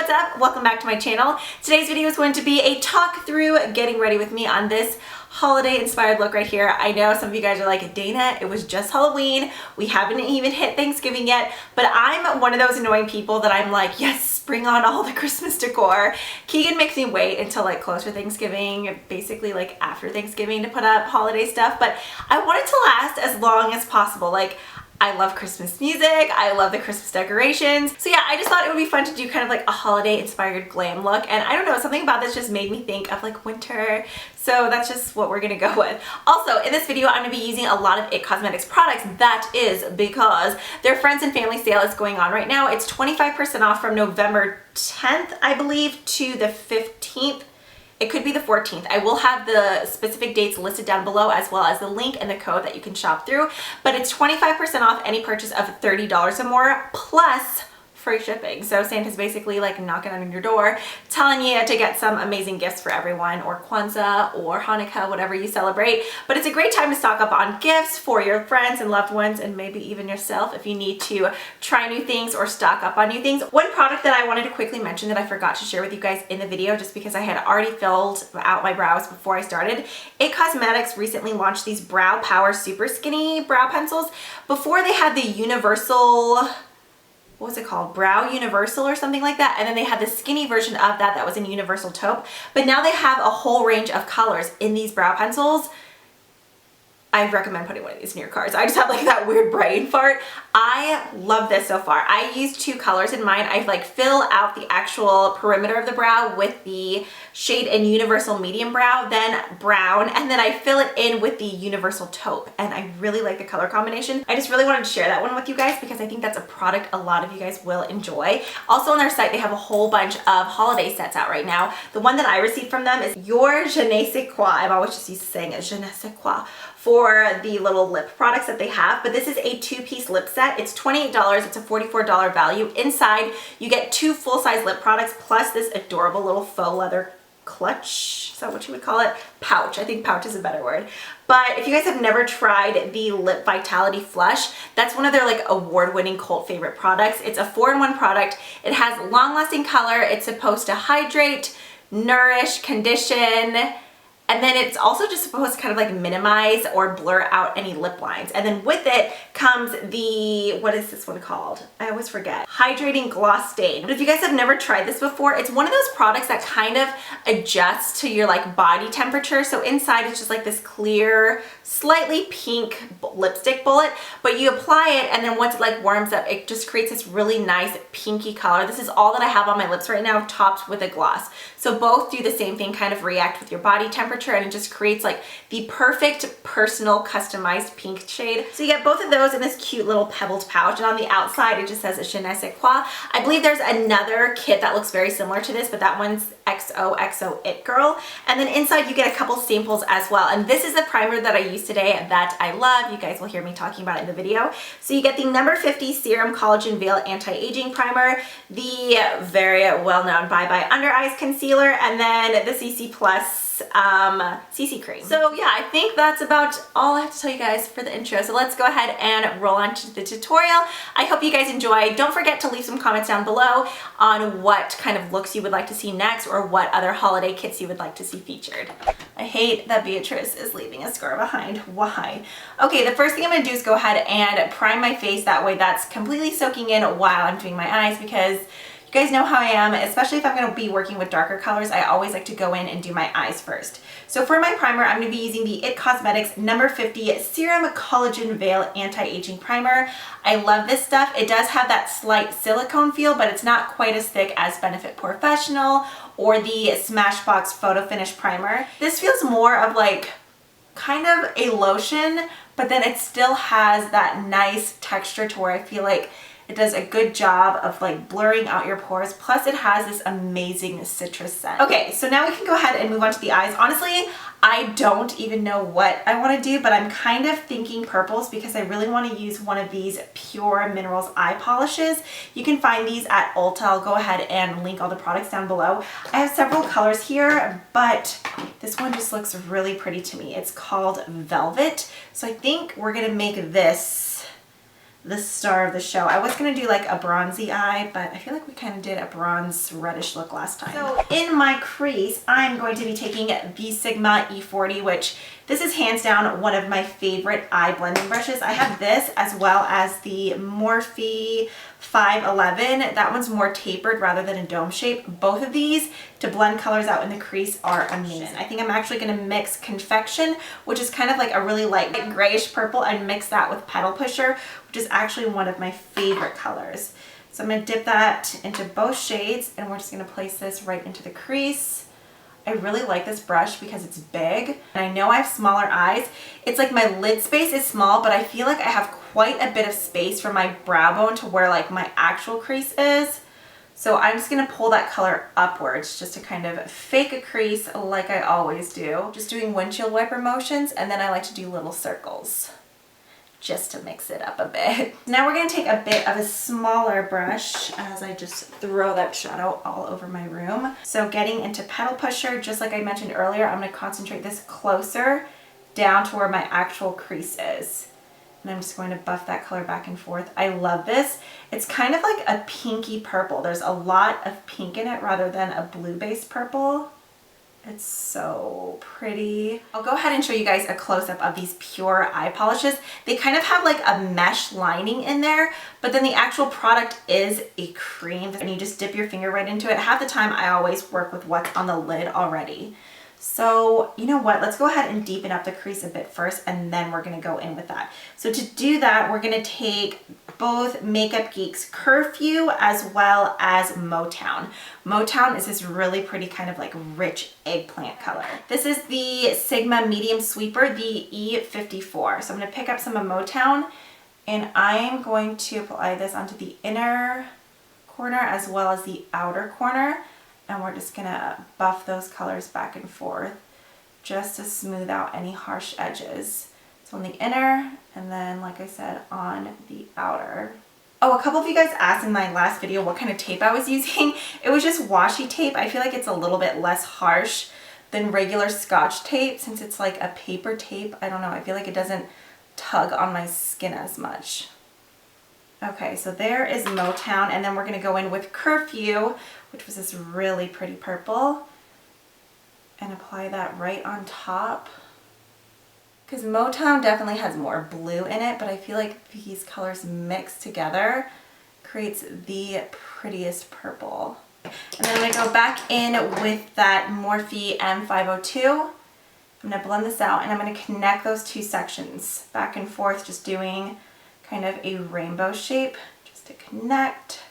what's up? Welcome back to my channel. Today's video is going to be a talk through getting ready with me on this holiday inspired look right here. I know some of you guys are like, Dana, it was just Halloween. We haven't even hit Thanksgiving yet, but I'm one of those annoying people that I'm like, yes, bring on all the Christmas decor. Keegan makes me wait until like close to Thanksgiving, basically like after Thanksgiving to put up holiday stuff, but I want it to last as long as possible. Like, I love Christmas music, I love the Christmas decorations. So yeah, I just thought it would be fun to do kind of like a holiday inspired glam look. And I don't know, something about this just made me think of like winter. So that's just what we're gonna go with. Also, in this video, I'm gonna be using a lot of IT Cosmetics products. That is because their friends and family sale is going on right now. It's 25% off from November 10th, I believe, to the 15th. It could be the 14th. I will have the specific dates listed down below as well as the link and the code that you can shop through. But it's 25% off any purchase of $30 or more plus free shipping. So Santa's basically like knocking on your door telling you to get some amazing gifts for everyone, or Kwanzaa or Hanukkah, whatever you celebrate. But it's a great time to stock up on gifts for your friends and loved ones, and maybe even yourself if you need to try new things or stock up on new things. One product that I wanted to quickly mention that I forgot to share with you guys in the video just because I had already filled out my brows before I started. IT Cosmetics recently launched these Brow Power Super Skinny brow pencils. Before they had the universal, what was it called? Brow Universal or something like that. And then they had the skinny version of that was in Universal Taupe. But now they have a whole range of colors in these brow pencils. I recommend putting one of these in your cars. I just had like that weird brain fart. I love this so far. I used two colors in mine. I like fill out the actual perimeter of the brow with the shade in Universal Medium Brow, then brown, and then I fill it in with the Universal Taupe. And I really like the color combination. I just really wanted to share that one with you guys because I think that's a product a lot of you guys will enjoy. Also on their site, they have a whole bunch of holiday sets out right now. The one that I received from them is Your Je ne sais quoi. I'm always just used to saying it, je ne sais quoi, for the little lip products that they have. But this is a two-piece lip set. It's $28. It's a $44 value. Inside, you get two full-size lip products plus this adorable little faux leather clutch. Is that what you would call it? Pouch. I think pouch is a better word. But if you guys have never tried the Lip Vitality Flush, that's one of their like award-winning cult favorite products. It's a 4-in-1 product. It has long-lasting color. It's supposed to hydrate, nourish, condition, and then it's also just supposed to kind of like minimize or blur out any lip lines. And then with it comes the, what is this one called? I always forget. Hydrating Gloss Stain. But if you guys have never tried this before, it's one of those products that kind of adjusts to your like body temperature. So inside it's just like this clear, slightly pink lipstick bullet, but you apply it and then once it like warms up, it just creates this really nice pinky color. This is all that I have on my lips right now, topped with a gloss. So both do the same thing, kind of react with your body temperature, and it just creates like the perfect personal customized pink shade. So you get both of those in this cute little pebbled pouch, and on the outside it just says je ne sais quoi. I believe there's another kit that looks very similar to this, but that one's XOXO It Girl. And then inside you get a couple samples as well. And this is the primer that I use today that I love. You guys will hear me talking about it in the video. So you get the number 50 Serum Collagen Veil Anti-Aging Primer, the very well-known Bye Bye Under Eyes Concealer, and then the CC Plus CC cream. So yeah, I think that's about all I have to tell you guys for the intro. So let's go ahead and roll on to the tutorial. I hope you guys enjoy. Don't forget to leave some comments down below on what kind of looks you would like to see next or what other holiday kits you would like to see featured. I hate that Beatrice is leaving a scar behind. Why? Okay, the first thing I'm gonna do is go ahead and prime my face. That way that's completely soaking in while I'm doing my eyes, because you guys know how I am, especially if I'm going to be working with darker colors. I always like to go in and do my eyes first. So for my primer, I'm going to be using the IT Cosmetics number 50 Serum Collagen Veil Anti-Aging Primer. I love this stuff. It does have that slight silicone feel, but it's not quite as thick as Benefit Professional or the Smashbox Photo Finish Primer. This feels more of like kind of a lotion, but then it still has that nice texture to where I feel like it does a good job of like blurring out your pores. Plus it has this amazing citrus scent. Okay, so now we can go ahead and move on to the eyes. Honestly, I don't even know what I want to do, but I'm kind of thinking purples because I really want to use one of these Pure Minerals eye polishes. You can find these at Ulta. I'll go ahead and link all the products down below. I have several colors here, but this one just looks really pretty to me. It's called Velvet. So I think we're going to make this the star of the show. I was gonna do like a bronzy eye, but I feel like we kind of did a bronze reddish look last time. So in my crease, I'm going to be taking the Sigma E40, which this is hands down one of my favorite eye blending brushes. I have this as well as the Morphe 511. That one's more tapered rather than a dome shape. Both of these to blend colors out in the crease are amazing. I think I'm actually gonna mix Confection, which is kind of like a really light grayish purple, and mix that with Petal Pusher, which is actually one of my favorite colors. So I'm gonna dip that into both shades, and we're just gonna place this right into the crease. I really like this brush because it's big, and I know I have smaller eyes. It's like my lid space is small, but I feel like I have quite a bit of space from my brow bone to where like my actual crease is. So I'm just gonna pull that color upwards just to kind of fake a crease like I always do. Just doing windshield wiper motions, and then I like to do little circles just to mix it up a bit. Now we're gonna take a bit of a smaller brush as I just throw that shadow all over my room. So getting into Petal Pusher, just like I mentioned earlier, I'm gonna concentrate this closer down to where my actual crease is. And I'm just going to buff that color back and forth. I love this. It's kind of like a pinky purple. There's a lot of pink in it rather than a blue-based purple. It's so pretty. I'll go ahead and show you guys a close-up of these pure eye polishes. They kind of have like a mesh lining in there, but then the actual product is a cream, and you just dip your finger right into it. Half the time I always work with what's on the lid already. So you know what, let's go ahead and deepen up the crease a bit first, and then we're gonna go in with that. So to do that, we're gonna take both Makeup Geek's Curfew as well as Motown. Motown is this really pretty kind of like rich eggplant color. This is the Sigma Medium Sweeper, the E54. So I'm gonna pick up some of Motown, and I'm going to apply this onto the inner corner as well as the outer corner. And we're just gonna buff those colors back and forth just to smooth out any harsh edges. So on the inner, and then like I said, on the outer. Oh, a couple of you guys asked in my last video what kind of tape I was using. It was just washi tape. I feel like it's a little bit less harsh than regular Scotch tape since it's like a paper tape. I don't know, I feel like it doesn't tug on my skin as much. Okay, so there is Motown, and then we're gonna go in with Curfew, which was this really pretty purple, and apply that right on top. Because Motown definitely has more blue in it, but I feel like these colors mixed together creates the prettiest purple. And then I'm gonna go back in with that Morphe M502. I'm gonna blend this out, and I'm gonna connect those two sections back and forth, just doing kind of a rainbow shape just to connect.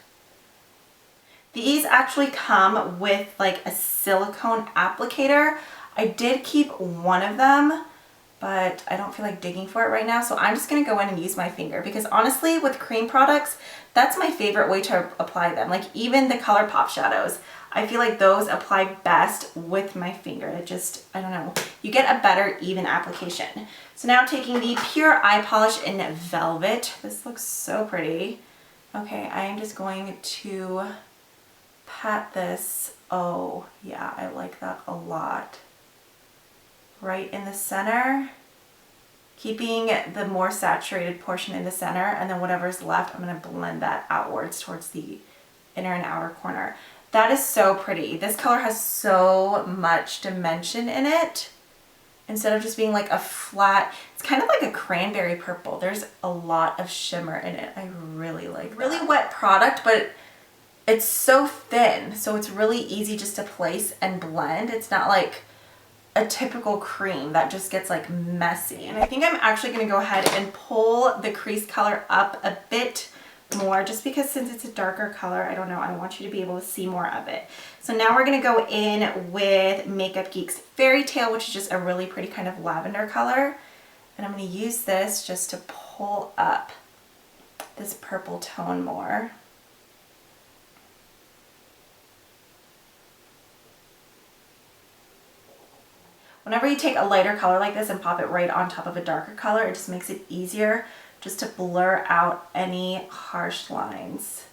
These actually come with like a silicone applicator. I did keep one of them, but I don't feel like digging for it right now. So I'm just gonna go in and use my finger, because honestly with cream products, that's my favorite way to apply them. Like even the ColourPop shadows, I feel like those apply best with my finger. It just, I don't know, you get a better even application. So now taking the Pure Eye Polish in Velvet. This looks so pretty. Okay, I am just going to pat this. Oh yeah, I like that a lot. Right in the center, keeping the more saturated portion in the center, and then whatever's left, I'm gonna blend that outwards towards the inner and outer corner. That is so pretty. This color has so much dimension in it. Instead of just being like a flat, it's kind of like a cranberry purple. There's a lot of shimmer in it. I really like that. Really wet product, but it's so thin, so it's really easy just to place and blend. It's not like a typical cream that just gets like messy. And I think I'm actually gonna go ahead and pull the crease color up a bit more, just because since it's a darker color, I don't know, I want you to be able to see more of it. So now we're gonna go in with Makeup Geek's Fairy Tale, which is just a really pretty kind of lavender color. And I'm gonna use this just to pull up this purple tone more. Whenever you take a lighter color like this and pop it right on top of a darker color, it just makes it easier just to blur out any harsh lines.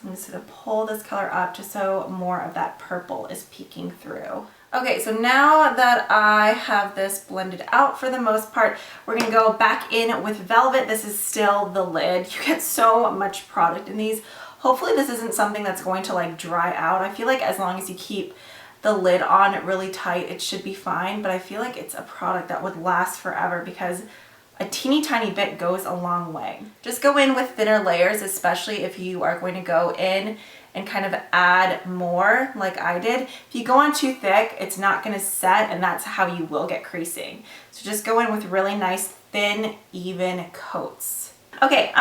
So I'm just gonna pull this color up just so more of that purple is peeking through. Okay, so now that I have this blended out for the most part, we're gonna go back in with Velvet. This is still the lid. You get so much product in these. Hopefully this isn't something that's going to like dry out. I feel like as long as you keep the lid on really tight, it should be fine, but I feel like it's a product that would last forever because a teeny tiny bit goes a long way. Just go in with thinner layers, especially if you are going to go in and kind of add more like I did. If you go on too thick, it's not gonna set, and that's how you will get creasing. So just go in with really nice, thin, even coats. Okay,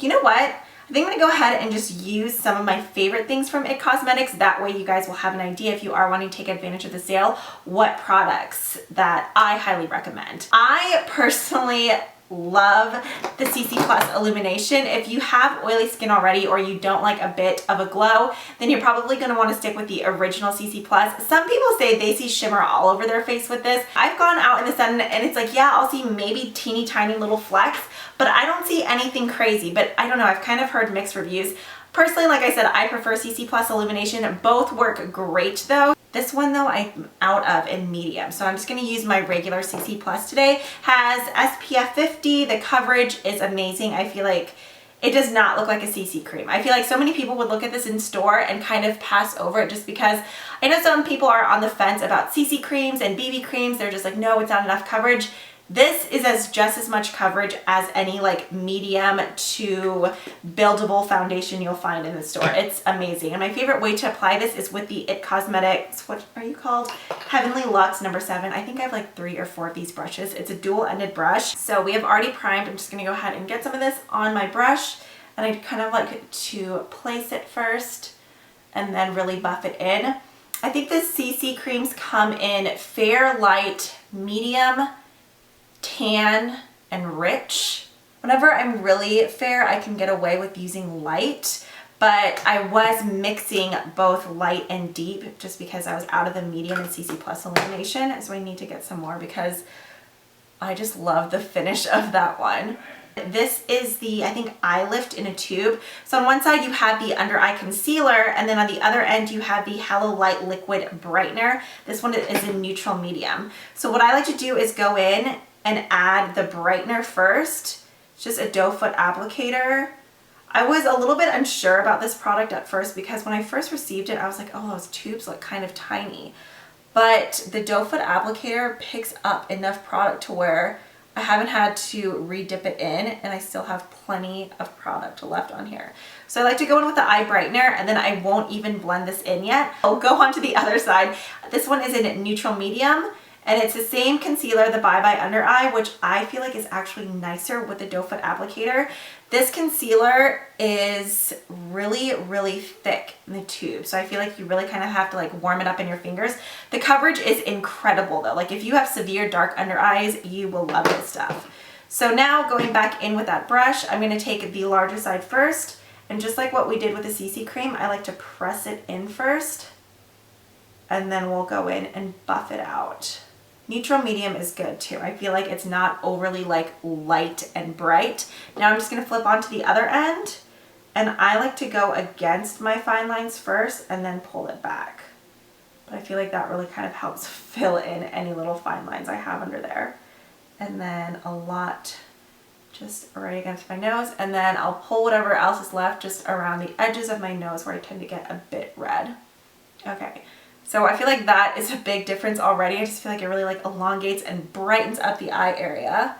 you know what? I think I'm gonna go ahead and just use some of my favorite things from IT Cosmetics. That way you guys will have an idea, if you are wanting to take advantage of the sale, what products that I highly recommend. I personally love the CC Plus Illumination. If you have oily skin already or you don't like a bit of a glow, then you're probably going to want to stick with the original CC Plus. Some people say they see shimmer all over their face with this. I've gone out in the sun and it's like, yeah, I'll see maybe teeny tiny little flecks, but I don't see anything crazy. But I don't know, I've kind of heard mixed reviews. Personally, like I said, I prefer CC Plus Illumination. Both work great though. This one though, I'm out of in medium. So I'm just gonna use my regular CC Plus today. Has SPF 50, the coverage is amazing. I feel like it does not look like a CC cream. I feel like so many people would look at this in store and kind of pass over it just because I know some people are on the fence about CC creams and BB creams. They're just like, no, it's not enough coverage. This is just as much coverage as any like medium to buildable foundation you'll find in the store. It's amazing. And my favorite way to apply this is with the IT Cosmetics, what are you called? Heavenly Luxe number 7. I think I have like 3 or 4 of these brushes. It's a dual-ended brush. So we have already primed. I'm just gonna go ahead and get some of this on my brush. And I kind of like to place it first and then really buff it in. I think the CC creams come in fair, light, medium, tan, and rich. Whenever I'm really fair, I can get away with using light, but I was mixing both light and deep just because I was out of the medium and CC Plus Illumination, so I need to get some more because I just love the finish of that one. This is the, I think, Eye Lift in a tube. So on one side you have the under eye concealer, and then on the other end you have the Hello Light Liquid Brightener. This one is in neutral medium. So what I like to do is go in and add the brightener first. It's just a doe foot applicator. I was a little bit unsure about this product at first because when I first received it, I was like, oh, those tubes look kind of tiny. But the doe foot applicator picks up enough product to where I haven't had to re-dip it in, and I still have plenty of product left on here. So I like to go in with the eye brightener, and then I won't even blend this in yet. I'll go on to the other side. This one is in neutral medium. And it's the same concealer, the Bye Bye Under Eye, which I feel like is actually nicer with the doe foot applicator. This concealer is really, really thick in the tube. So I feel like you really kind of have to like warm it up in your fingers. The coverage is incredible though. Like if you have severe dark under eyes, you will love this stuff. So now going back in with that brush, I'm going to take the larger side first. And just like what we did with the CC cream, I like to press it in first. And then we'll go in and buff it out. Neutral medium is good too. I feel like it's not overly like light and bright. Now I'm just gonna flip onto the other end, and I like to go against my fine lines first and then pull it back. But I feel like that really kind of helps fill in any little fine lines I have under there. And then a lot just right against my nose, and then I'll pull whatever else is left just around the edges of my nose where I tend to get a bit red. Okay. So I feel like that is a big difference already. I just feel like it really like elongates and brightens up the eye area.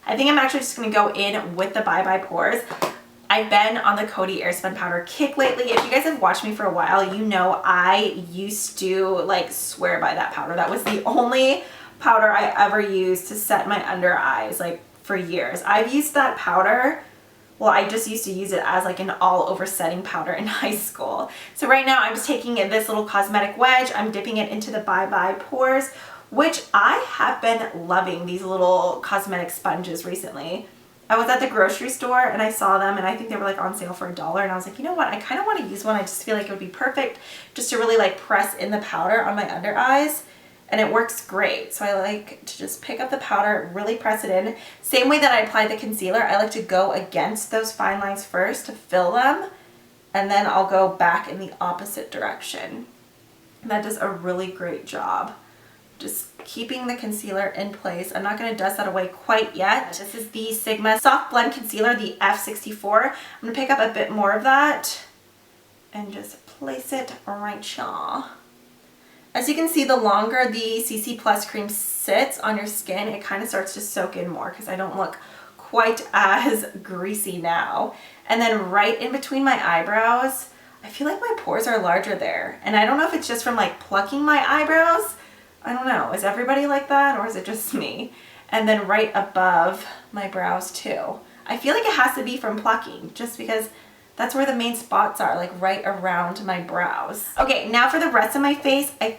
I think I'm actually just gonna go in with the Bye Bye Pores. I've been on the Coty Airspun Powder kick lately. If you guys have watched me for a while, you know I used to like swear by that powder. That was the only powder I ever used to set my under eyes like for years. I've used that powder. Well, I just used to use it as like an all over setting powder in high school. So right now I'm just taking this little cosmetic wedge, I'm dipping it into the Bye Bye Pores, which I have been loving these little cosmetic sponges recently. I was at the grocery store and I saw them and I think they were like on sale for $1, and I was like, you know what, I kind of want to use one. I just feel like it would be perfect just to really like press in the powder on my under eyes. And it works great. So I like to just pick up the powder, really press it in. Same way that I apply the concealer, I like to go against those fine lines first to fill them, and then I'll go back in the opposite direction. And that does a really great job. Just keeping the concealer in place. I'm not going to dust that away quite yet. This is the Sigma Soft Blend Concealer, the F64. I'm going to pick up a bit more of that and just place it right here. As you can see, the longer the CC Plus cream sits on your skin, it kind of starts to soak in more because I don't look quite as greasy now. And then right in between my eyebrows, I feel like my pores are larger there. And I don't know if it's just from like plucking my eyebrows. I don't know. Is everybody like that or is it just me? And then right above my brows too. I feel like it has to be from plucking just because that's where the main spots are, like right around my brows. Okay, now for the rest of my face, I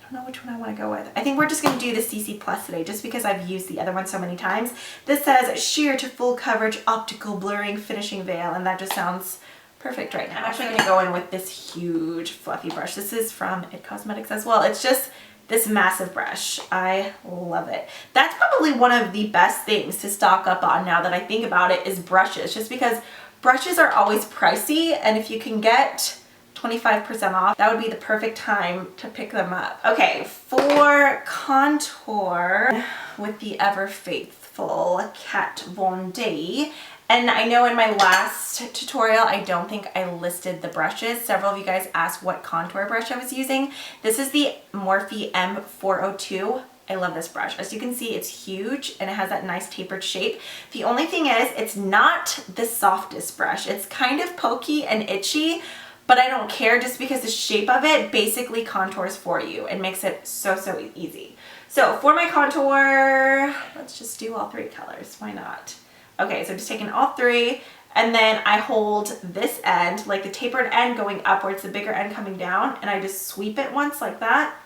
don't know which one I want to go with. I think we're just going to do the CC Plus today just because I've used the other one so many times. This says sheer to full coverage optical blurring finishing veil, and that just sounds perfect right now. I'm actually going to go in with this huge fluffy brush. This is from IT Cosmetics as well. It's just this massive brush. I love it. That's probably one of the best things to stock up on now that I think about it is brushes, just because brushes are always pricey, and if you can get 25% off, that would be the perfect time to pick them up. Okay, for contour with the ever faithful Kat Von D. And I know in my last tutorial, I don't think I listed the brushes. Several of you guys asked what contour brush I was using. This is the Morphe M402. I love this brush. As you can see, it's huge and it has that nice tapered shape. The only thing is, it's not the softest brush. It's kind of pokey and itchy, but I don't care just because the shape of it basically contours for you and makes it so easy. So for my contour, let's just do all three colors. Why not? Okay, so just taking all three, and then I hold this end, like the tapered end going upwards, the bigger end coming down, and I just sweep it once like that,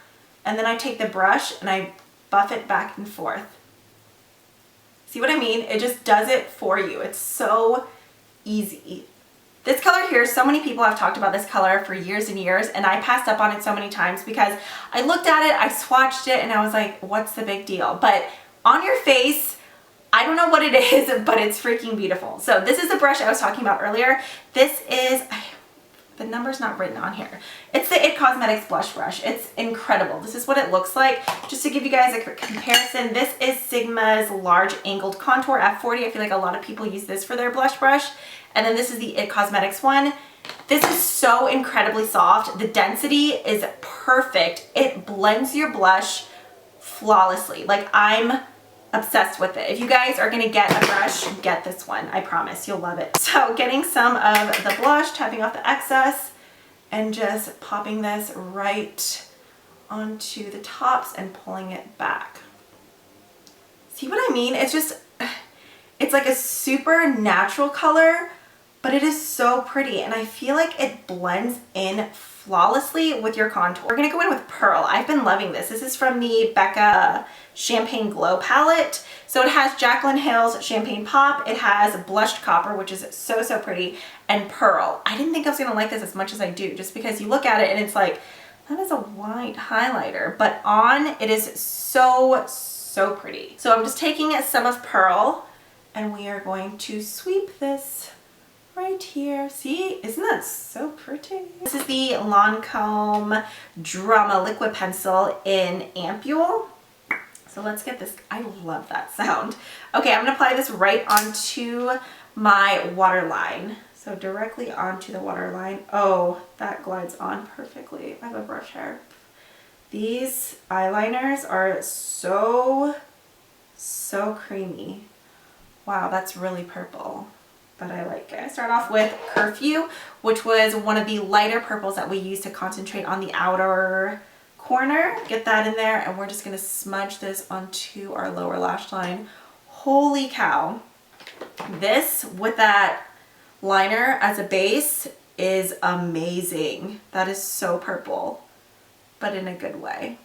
and then I take the brush and I buff it back and forth. See what I mean? It just does it for you. It's so easy. This color here, so many people have talked about this color for years and years, and I passed up on it so many times because I looked at it, I swatched it, and I was like, what's the big deal? But on your face, I don't know what it is, but it's freaking beautiful. So this is the brush I was talking about earlier. This is, the number's not written on here. It's the IT Cosmetics blush brush. It's incredible. This is what it looks like. Just to give you guys a quick comparison, this is Sigma's large angled contour F40. I feel like a lot of people use this for their blush brush. And then this is the IT Cosmetics one. This is so incredibly soft. The density is perfect. It blends your blush flawlessly. Like, I'm obsessed with it. If you guys are gonna get a brush, get this one. I promise you'll love it. So getting some of the blush, tapping off the excess, and just popping this right onto the tops and pulling it back. See what I mean? It's just, it's like a super natural color, but it is so pretty, and I feel like it blends in flawlessly with your contour. We're gonna go in with Pearl. I've been loving this. This is from the Becca Champagne Glow palette. So it has Jaclyn Hill's Champagne Pop, it has Blushed Copper, which is so pretty, and Pearl. I didn't think I was gonna like this as much as I do, just because you look at it and it's like, that is a white highlighter, but on it is so pretty. So I'm just taking some of Pearl, and we are going to sweep this right here. See, isn't that so pretty? This is the Lancome Drama Liquid Pencil in Ampule. So let's get this. I love that sound. Okay, I'm gonna apply this right onto my waterline. So directly onto the waterline. Oh, that glides on perfectly. I have a brush hair. These eyeliners are so creamy. Wow, that's really purple, but I like it. I start off with Curfew, which was one of the lighter purples that we use to concentrate on the outer corner. Get that in there, and we're just gonna smudge this onto our lower lash line. Holy cow. This with that liner as a base is amazing. That is so purple, but in a good way.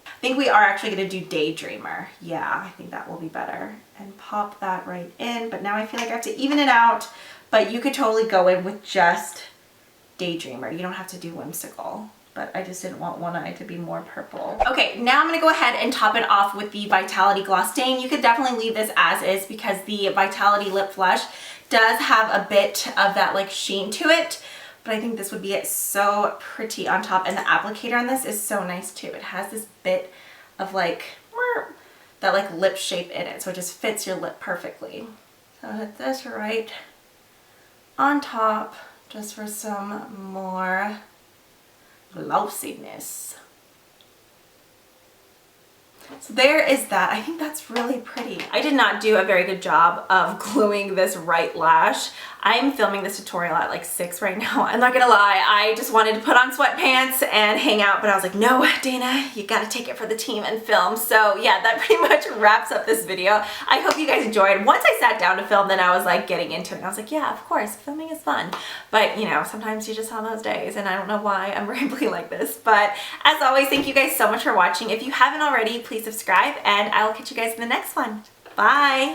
I think we are actually going to do Daydreamer. Yeah, I think that will be better. And pop that right in. But now I feel like I have to even it out. But you could totally go in with just Daydreamer. You don't have to do Whimsical. but I just didn't want one eye to be more purple. Okay, now I'm gonna go ahead and top it off with the Vitality Gloss Stain. You could definitely leave this as is because the Vitality Lip Flush does have a bit of that like sheen to it, but I think this would be so pretty on top, and the applicator on this is so nice too. It has this bit of like, that like lip shape in it, so it just fits your lip perfectly. So I'll hit this right on top just for some more glossiness. So there is that. I think that's really pretty. I did not do a very good job of gluing this right lash. I'm filming this tutorial at like 6 right now. I'm not gonna lie, I just wanted to put on sweatpants and hang out, but I was like, no, Dana, you gotta take it for the team and film. So yeah, that pretty much wraps up this video. I hope you guys enjoyed. Once I sat down to film, then I was like getting into it, and I was like, yeah, of course, filming is fun. But you know, sometimes you just have those days, and I don't know why I'm rambling like this. But as always, thank you guys so much for watching. If you haven't already, please subscribe, and I will catch you guys in the next one. Bye!